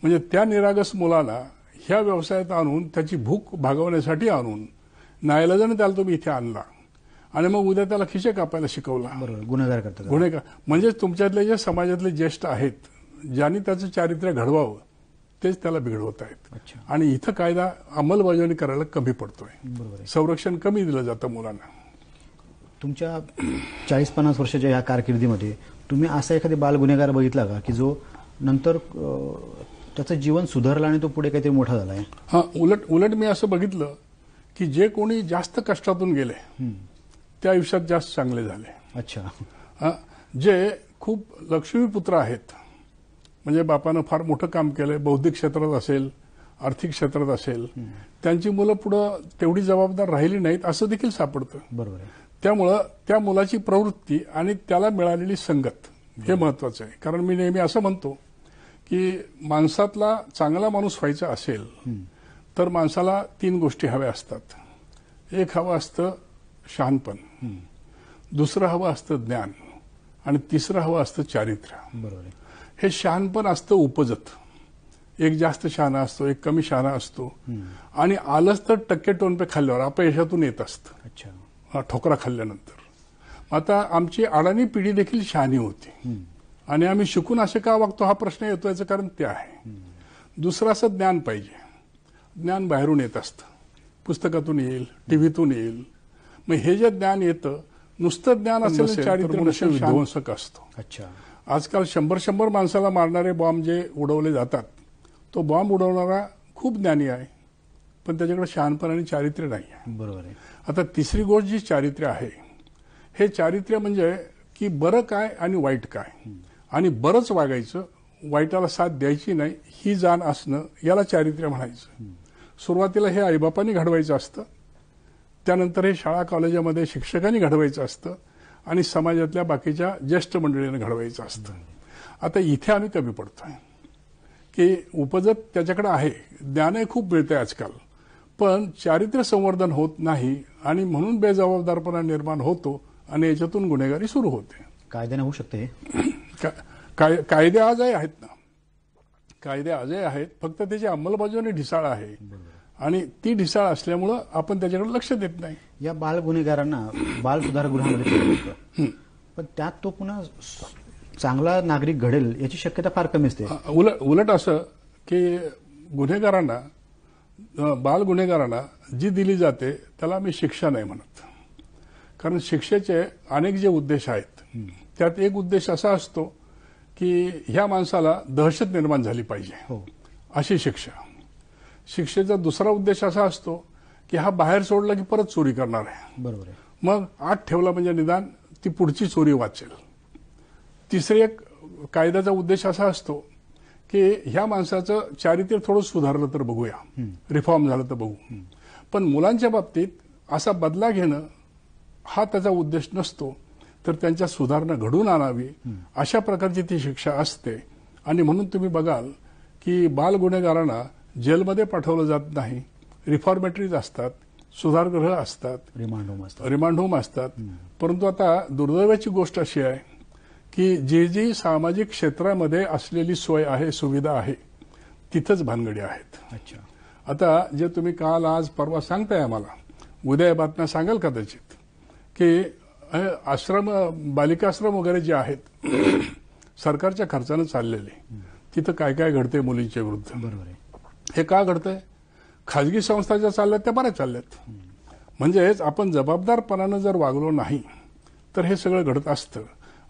म्हणजे त्या निरागस मुलाला ह्या व्यवसायात आणून त्याची भूक भागवण्यासाठी आणून नाईलाजाने त्याला तुम्ही इथे आणला आणि मग उद्या त्याला खिशे कापायला शिकवला. बरोबर. गुन्हेगार करतात. गुन्हेगार म्हणजे तुमच्यातले जे समाजातले ज्येष्ठ आहेत ज्यांनी त्याचं चारित्र्य घडवावं तेच त्याला बिघडवत आहेत. अच्छा. आणि इथं कायदा अंमलबजावणी करायला कमी पडतोय. बरोबर आहे. संरक्षण कमी दिलं जातं मुलांना. तुमच्या 40-50 वर्षाच्या या कारकिर्दीमध्ये तुम्ही असा एखादा बाल गुन्हेगार बघितला का की जो नंतर त्याचं जीवन सुधारलं आणि तो पुढे काहीतरी मोठा झालाय? उलट मी असं बघितलं की जे कोणी जास्त कष्टातून गेले त्या आयुष्यात जास्त चांगले झाले. अच्छा. जे खूप लक्ष्मीपुत्र आहेत, म्हणजे बापानं फार मोठं काम केलंय, बौद्धिक क्षेत्रात असेल, आर्थिक क्षेत्रात असेल, त्यांची मुलं पुढं तेवढी जबाबदार राहिली नाहीत असं देखील सापडतं. बरोबर आहे. त्यामुळं त्या मुलाची प्रवृत्ती आणि त्याला मिळालेली संगत हे महत्वाचं आहे. कारण मी नेहमी असं म्हणतो की माणसातला चांगला माणूस व्हायचा असेल तर माणसाला 3 गोष्टी हव्या असतात. एक हवं असतं शहाणपण, दुसरं हवं असतं ज्ञान आणि तिसरं हवं असतं चारित्र्य. बरोबर आहे. हे शहाणपण असतं उपजत. एक जास्त शहाणा असतो, एक कमी शहाणा असतो आणि आलंच तर टक्के टोनपे खाल्ल्यावर अपयशातून येत असतं, अच्छा. ठोकरा खाल्ल्यानंतर. आता आमची अडाणी पिढी देखील शहाणी होती आणि आम्ही शिकून असे का वागतो हा प्रश्न येतो. याचं कारण ते आहे. दुसरं असं ज्ञान पाहिजे. ज्ञान बाहेरून येत असतं, पुस्तकातून येईल, टीव्हीतून येईल. मग हे जे ज्ञान येतं, नुसतं ज्ञान असेल चारित्र्य मनुष्य विध्वंसक असतो. अच्छा. आजकाल 100 माणसाला मारणारे बॉम्ब जे उडवले जातात, तो बॉम्ब उडवणारा खूप ज्ञानी आहे, पण त्याच्याकडे शहाणपण आणि चारित्र्य नाही आहे. बरोबर आहे. आता तिसरी गोष्ट जी चारित्र्य आहे, हे चारित्र्य म्हणजे की बरं काय आणि वाईट काय, आणि बरंच वागायचं, वाईटाला साथ द्यायची नाही, ही जाण असणं, याला चारित्र्य म्हणायचं. सुरुवातीला हे आईबापांनी घडवायचं असतं, त्यानंतर हे शाळा कॉलेजामध्ये शिक्षकांनी घडवायचं असतं आणि समाजातल्या बाकीच्या ज्येष्ठ मंडळींनी घडवायचं असतं. आता इथे आम्ही कमी पडतोय की उपजत त्याच्याकडे आहे, ज्ञानही खूप मिळतंय आजकाल, पण चारित्र्य संवर्धन होत नाही आणि म्हणून बेजबाबदारपणा निर्माण होतो आणि याच्यातून गुन्हेगारी सुरू होते. कायद्याने होऊ शकते. कायदे आजही आहेत ना, कायदे आजही आहेत, फक्त त्याची अंमलबजावणी ढिसाळ आहे आणि ती ढिसाळ असल्यामुळं आपण त्याच्याकडे लक्ष देत नाही. या बाल गुन्हेगारांना बाल सुधारगृहामध्ये ठेवलं होतं, पण त्यात तो पुन्हा चांगला नागरिक घडेल याची शक्यता फार कमी असते. उलट असं की गुन्हेगारांना, बाल गुन्हेगारांना जी दिली जाते त्याला आम्ही शिक्षा नाही म्हणत. कारण शिक्षेचे अनेक जे उद्देश आहेत, त्यात एक उद्देश असा असतो की ह्या माणसाला दहशत निर्माण झाली पाहिजे, अशी शिक्षा. शिक्षेचा दुसरा उद्देश असा असतो की हा बाहेर सोडला की परत चोरी करणार आहे. बरोबर आहे. मग आत ठेवला म्हणजे निदान ती पुढची चोरी वाचेल. तिसरी एक कायद्याचा उद्देश असा असतो की ह्या माणसाचं चारित्र्य थोडं सुधारलं तर बघूया, रिफॉर्म झालं तर बघू. पण मुलांच्या बाबतीत असा बदला घेणं हा त्याचा उद्देश नसतो, तर त्यांच्या सुधारणा घडून आणावी अशा प्रकारची ती शिक्षा असते. आणि म्हणून तुम्ही बघाल की बाल गुन्हेगारांना जेलमध्ये पाठवलं जात नाही, रिफॉर्मेटरीज असतात, सुधारगृह असतात, रिमांड होम असतात. परंतु आता दुर्दैवाची गोष्ट अशी आहे की जी सामाजिक क्षेत्रामध्ये असलेली सोय आहे, सुविधा आहे, तिथंच भानगडी आहेत. अच्छा. आता जे तुम्ही काल आज परवा सांगताय आम्हाला, उद्या बातम्या सांगाल कदाचित की आश्रम, बालिकाश्रम वगैरे जे आहेत सरकारच्या खर्चानं चाललेले, तिथं काय काय घडते मुलींच्या विरुद्ध. बरोबर आहे. हे का घडतंय? खाजगी संस्था ज्या चालल्यात त्या बऱ्याच चालल्यात. म्हणजेच आपण जबाबदारपणानं जर वागलो नाही तर हे सगळं घडत असतं.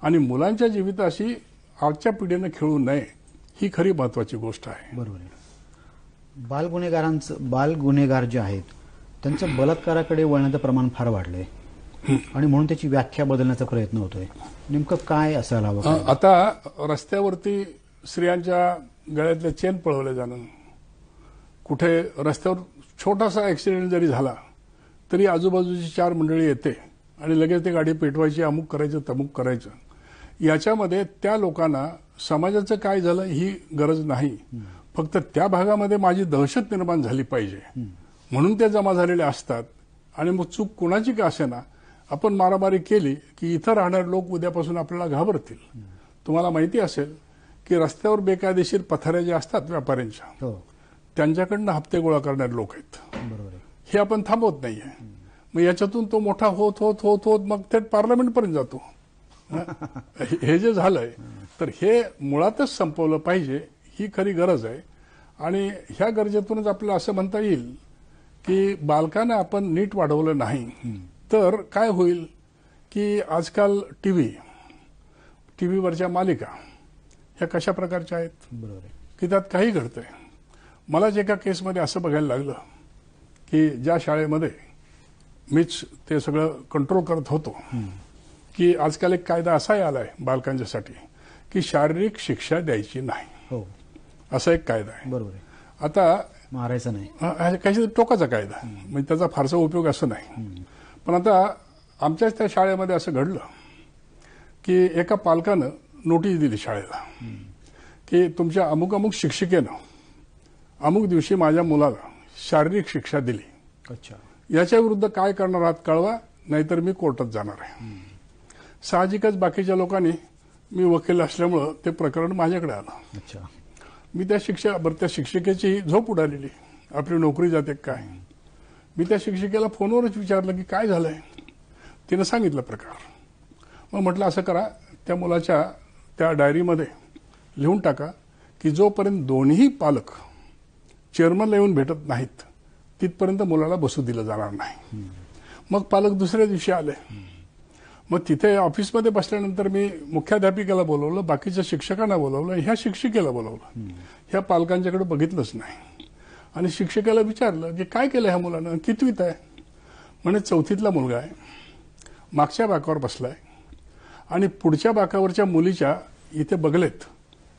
आणि मुलांच्या जीविताशी आजच्या पिढीनं खेळू नये, ही खरी महत्वाची गोष्ट आहे. बरोबर आहे. बाल गुन्हेगार जे आहेत त्यांचं बलात्काराकडे वळण्याचं प्रमाण फार वाढलंय आणि म्हणून त्याची व्याख्या बदलण्याचा प्रयत्न होतोय. नेमकं काय असायला हवं? आता रस्त्यावरती स्त्रियांच्या गळ्यातल्या चेन पळवले जाणं, कुठे रस्त्यावर छोटासा ऍक्सिडेंट जरी झाला तरी आजूबाजूची 4 मंडळी येते आणि लगेच ती गाडी पेटवायची, अमुक करायचं तमुक करायचं. याच्यामध्ये त्या लोकांना समाजाचं काय झालं ही गरज नाही, फक्त त्या भागामध्ये माझी दहशत निर्माण झाली पाहिजे म्हणून ते जमा झालेले असतात. आणि मग चूक कुणाची का असेना, आपण मारामारी केली की इथं राहणारे लोक उद्यापासून आपल्याला घाबरतील. तुम्हाला माहिती असेल की रस्त्यावर बेकायदेशीर पथाऱ्या ज्या असतात व्यापाऱ्यांच्या, त्यांच्याकडनं हप्ते गोळा करणारे लोक आहेत. बरोबर आहे. हे आपण थांबवत नाहीये. मग याच्यातून तो मोठा होत होत होत होत मग थेट पार्लमेंटपर्यंत जातो. हे जे झालंय तर हे मुळातच संपवलं पाहिजे, ही खरी गरज आहे. आणि ह्या गरजेतूनच आपल्याला असं म्हणता येईल की बालकांना आपण नीट वाढवलं नाही तर काय होईल की आजकाल टीव्हीवरच्या मालिका ह्या कशा प्रकारच्या आहेत. बरोबर आहे. की त्यात काही घडतंय. मलाच एका केसमध्ये असं बघायला लागलं की ज्या शाळेमध्ये मीच ते सगळं कंट्रोल करत होतो की आजकाल एक कायदा असाही आलाय बालकांच्यासाठी की शारीरिक शिक्षा द्यायची नाही. हो, असा एक कायदा आहे. बरोबर आहे. आता मारायचं नाही, काही टोकाचा कायदा, म्हणजे त्याचा फारसा उपयोग असं नाही. पण आता आमच्याच त्या शाळेमध्ये असं घडलं की एका पालकानं नोटीस दिली शाळेला की तुमच्या अमुक अमुक शिक्षिकेनं अमुक दिवशी माझ्या मुलाला शारीरिक शिक्षा दिली. अच्छा. याच्या विरुद्ध काय करणार आहात कळवा, नाहीतर मी कोर्टात जाणार आहे. साहजिकच बाकीच्या लोकांनी, मी वकील असल्यामुळं ते प्रकरण माझ्याकडे आलं. अच्छा. मी त्या शिक्षिकेची झोप उडालेली, आपली नोकरी जाते काय. मी त्या शिक्षिकेला फोनवरच विचारलं की काय झालंय. तिनं सांगितलं प्रकार. मग म्हटलं असं करा, त्या मुलाच्या त्या डायरीमध्ये लिहून टाका की जोपर्यंत दोन्ही पालक चेअरमनला येऊन भेटत नाहीत तिथपर्यंत मुलाला बसू दिलं जाणार नाही. मग पालक दुसऱ्या दिवशी आले. मग तिथे ऑफिसमध्ये बसल्यानंतर मी मुख्याध्यापिकेला बोलवलं, बाकीच्या शिक्षकांना बोलवलं, ह्या शिक्षिकेला बोलवलं. ह्या पालकांच्याकडे बघितलंच नाही आणि शिक्षिकेला विचारलं की काय केलं ह्या मुलानं, कितवीत आहे. म्हणे 4थीतला मुलगा आहे, मागच्या बाकावर बसलाय आणि पुढच्या बाकावरच्या मुलीच्या इथे बगलेत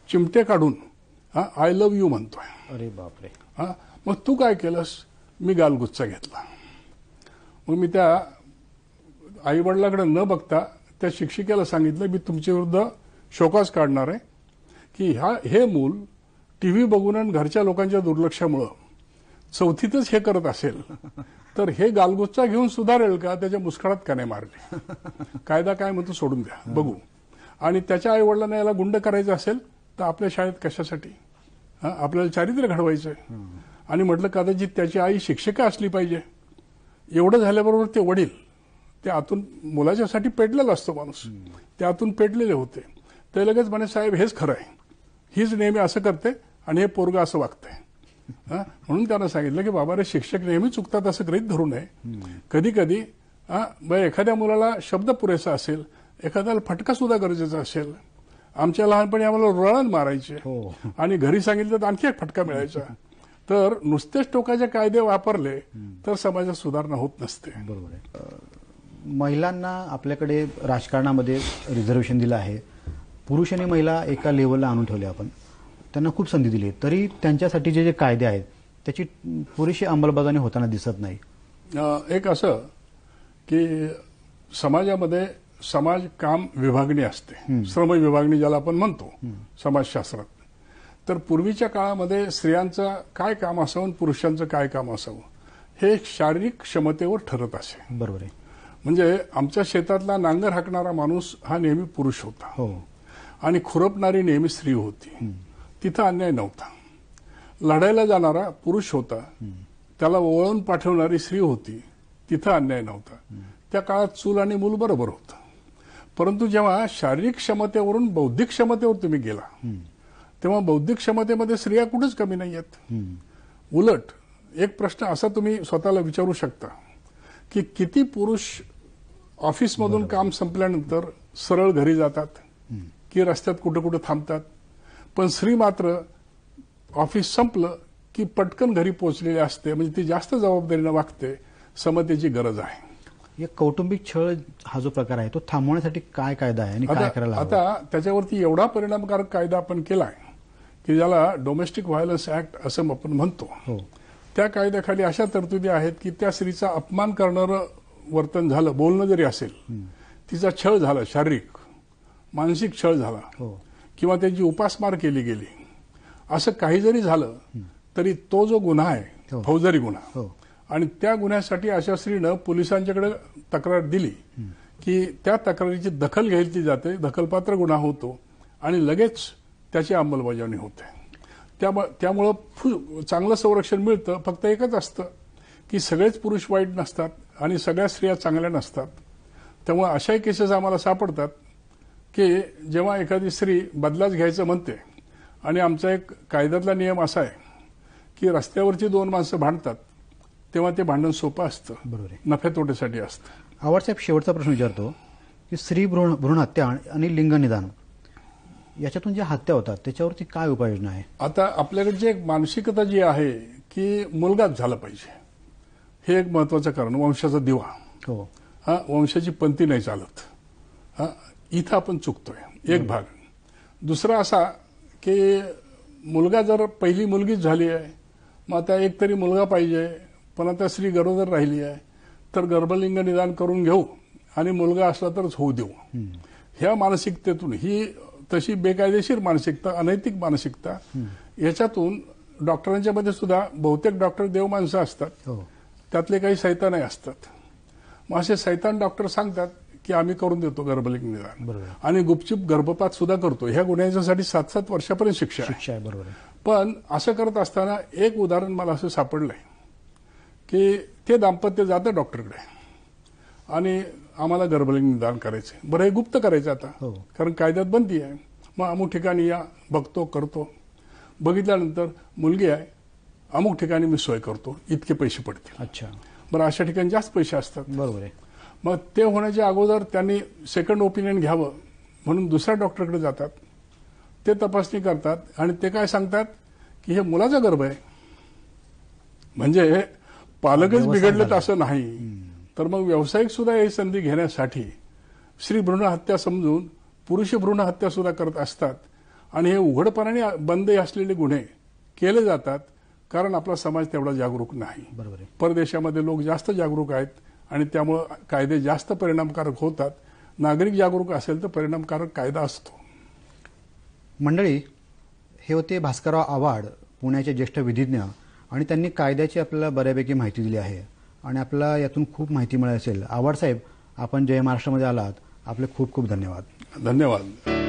चिमटे काढून आय लव्ह यू म्हणतोय. अरे बापरे. मग तू काय केलंस. मी गालगुच्चा घेतला. मग मी त्या आईवडिलाकडे न बघता त्या शिक्षिकेला सांगितलं मी तुमच्या विरुद्ध शोकास काढणार आहे की हे मूल टीव्ही बघून आणि घरच्या लोकांच्या दुर्लक्षामुळं 4थीतच हे करत असेल तर हे गालगुच्चा घेऊन सुधारेल का, त्याच्या मुस्कळात का नाही मारले. कायदा काय म्हणतो सोडून द्या, बघू. आणि त्याच्या आईवडिलांना याला गुंड करायचं असेल तर आपल्या शाळेत कशासाठी, आपल्याला चारित्र्य घडवायचंय. आणि म्हटलं कदाचित त्याची आई शिक्षिका असली पाहिजे. एवढं झाल्याबरोबर ते वडील, ते आतून मुलाच्यासाठी पेटलेला असतो माणूस, ते आतून पेटलेले होते. ते लगेच म्हणे साहेब हेच खरं आहे, हीच नेहमी असं करते आणि हे पोरगं असं वागतंय. म्हणून त्यांना सांगितलं की बाबा रे, शिक्षक नेहमी चुकतात असं गृहीत धरू नये. कधी कधी एखाद्या मुलाला शब्द पुरेसा असेल, एखाद्याला फटका सुद्धा गरजेचा असेल. आमच्या लहानपणी आम्हाला रुळण मारायचे आणि घरी सांगितलं तर आणखी एक फटका मिळायचा. तर नुसतेच टोकाचे कायदे वापरले तर समाजात सुधारणा होत नसते. बरोबर आहे. महिलांना आपल्याकडे राजकारणामध्ये रिझर्वेशन दिलं आहे. पुरुष आणि महिला एका लेवलला आणून ठेवले आपण, त्यांना खूप संधी दिली, तरी त्यांच्यासाठी जे कायदे आहेत त्याची पुरेशी अंमलबजावणी होताना दिसत नाही. एक असं की समाजामध्ये समाज काम विभागणी असते, श्रम विभागणी ज्याला आपण म्हणतो समाजशास्त्रात. तर पूर्वीच्या काळामध्ये स्त्रियांचं काय काम असावं आणि पुरुषांचं काय काम असावं हे शारीरिक क्षमतेवर ठरत असे. बरोबर आहे. म्हणजे आमच्या शेतातला नांगर हाकणारा माणूस हा नेहमी पुरुष होता. हो. आणि खुरपणारी नेहमी स्त्री होती. तिथं अन्याय नव्हता. लढायला जाणारा पुरुष होता, त्याला वळून पाठवणारी स्त्री होती, तिथं अन्याय नव्हता. त्या काळात चूल आणि मूल बरोबर होतं. परंतु जेव्हा शारीरिक क्षमतेवरून बौद्धिक क्षमतेवर तुम्ही गेला तेव्हा बौद्धिक क्षमतेमध्ये स्त्रिया कुठेच कमी नाही आहेत. उलट एक प्रश्न असा तुम्ही स्वतःला विचारू शकता की किती पुरुष ऑफिसमधून काम संपल्यानंतर सरळ घरी जातात की रस्त्यात कुठं कुठं थांबतात, पण स्त्री मात्र ऑफिस संपलं की पटकन घरी पोहोचलेली असते. म्हणजे ती जास्त जबाबदारीनं वागते. समतेची गरज आहे. एक कौटुंबिक छळ हा जो प्रकार आहे तो थांबवण्यासाठी काय कायदा आहे आणि काय करायला हवं? आता त्याच्यावरती एवढा परिणामकारक कायदा आपण केलाय की ज्याला डोमेस्टिक व्हायलन्स ऍक्ट असं आपण म्हणतो. त्या कायद्याखाली अशा तरतुदी आहेत की त्या स्त्रीचा अपमान करणारं वर्तन झालं, बोलणं जरी असेल, तिचा छळ झाला, शारीरिक मानसिक छळ झाला किंवा त्याची उपासमार केली गेली, असं काही जरी झालं तरी तो जो गुन्हा आहे फौजदारी गुन्हा, आणि त्या गुन्ह्यासाठी अशा स्त्रीनं पोलिसांच्याकडे तक्रार दिली की त्या तक्रारीची दखल घ्यायची जाते, दखलपात्र गुन्हा होतो आणि लगेच त्याची अंमलबजावणी होते. त्यामुळं चांगलं संरक्षण मिळतं. फक्त एकच असतं की सगळेच पुरुष वाईट नसतात आणि सगळ्या स्त्रिया चांगल्या नसतात. त्यामुळे अशाही केसेस आम्हाला सापडतात की जेव्हा एखादी स्त्री बदलाच घ्यायचं म्हणते आणि आमचा एक कायद्यातला नियम असा आहे की रस्त्यावरची दोन माणसं भांडतात तेव्हा ते भांडण सोपं असतं, बरोबर, नफ्या तोट्यासाठी असतं. आवाडसाहेब, शेवटचा प्रश्न विचारतो की स्त्री भ्रूण हत्या आणि लिंग निदान याच्यातून ज्या हत्या होतात त्याच्यावरती काय उपाययोजना आहे? आता आपल्याकडची एक मानसिकता जी आहे की मुलगाच झाला पाहिजे, हे एक महत्वाचं कारण. वंशाचा दिवा, वंशाची पंथी नाही चालत. इथं आपण चुकतोय एक भाग. दुसरा असा की मुलगा जर पहिली मुलगीच झाली आहे, मग आता एक तरी मुलगा पाहिजे, पण आता स्त्री गरोदर राहिली आहे तर गर्भलिंग निदान करून घेऊ आणि मुलगा असला तरच होऊ देऊ. ह्या मानसिकतेतून, ही तशी बेकायदेशीर मानसिकता, अनैतिक मानसिकता, याच्यातून डॉक्टरांच्या मध्ये सुद्धा बहुतेक डॉक्टर देव माणसं असतात, त्यातले काही सैतानही असतात. मग असे सैतान डॉक्टर सांगतात की आम्ही करून देतो गर्भलिंग निदान बरोबर. आणि गुपचूप गर्भपात सुद्धा करतो. ह्या गुन्ह्याच्यासाठी 7-7 वर्षापर्यंत शिक्षा आहे. शिक्षा आहे. बरोबर आहे. पण असं करत असताना एक उदाहरण मला असं सापडलंय की ते दाम्पत्य जातं डॉक्टरकडे आणि आम्हाला गर्भलिंग निदान करायचे. बरं, हे गुप्त करायचं आता, हो. कारण कायद्यात बंदी आहे. मग अमुक ठिकाणी या, बघतो, करतो. बघितल्यानंतर मुलगी आहे, अमुक ठिकाणी मी सोय करतो, इतके पैसे पडतील. अच्छा. बरं, अशा ठिकाणी जास्त पैसे असतात. बरोबर आहे. मग ते होण्याच्या अगोदर त्यांनी सेकंड ओपिनियन घ्यावं म्हणून दुसऱ्या डॉक्टरकडे जातात. ते तपासणी करतात आणि ते काय सांगतात की हे मुलाचा गर्भ आहे. म्हणजे पालकच बिघडलेत असं नाही, तर मग व्यावसायिक सुद्धा ही संधी घेण्यासाठी स्त्री भ्रूण हत्या समजून पुरुष भ्रूण हत्या सुद्धा करत असतात. आणि हे उघडपणाने बंद असलेले गुन्हे केले जातात कारण आपला समाज तेवढा जागरूक नाही. बरोबर आहे. परदेशामध्ये लोक जास्त जागरूक आहेत आणि त्यामुळे कायदे जास्त परिणामकारक होतात. नागरिक जागरूक असेल तर परिणामकारक कायदा असतो. मंडळी, हे होते भास्करराव आव्हाड, पुण्याचे ज्येष्ठ विधिज्ञ, आणि त्यांनी कायद्याची आपल्याला बऱ्यापैकी माहिती दिली आहे आणि आपल्याला यातून खूप माहिती मिळाली असेल. आव्हाड साहेब, आपण जय महाराष्ट्रामध्ये आलात, आपले खूप खूप धन्यवाद. धन्यवाद.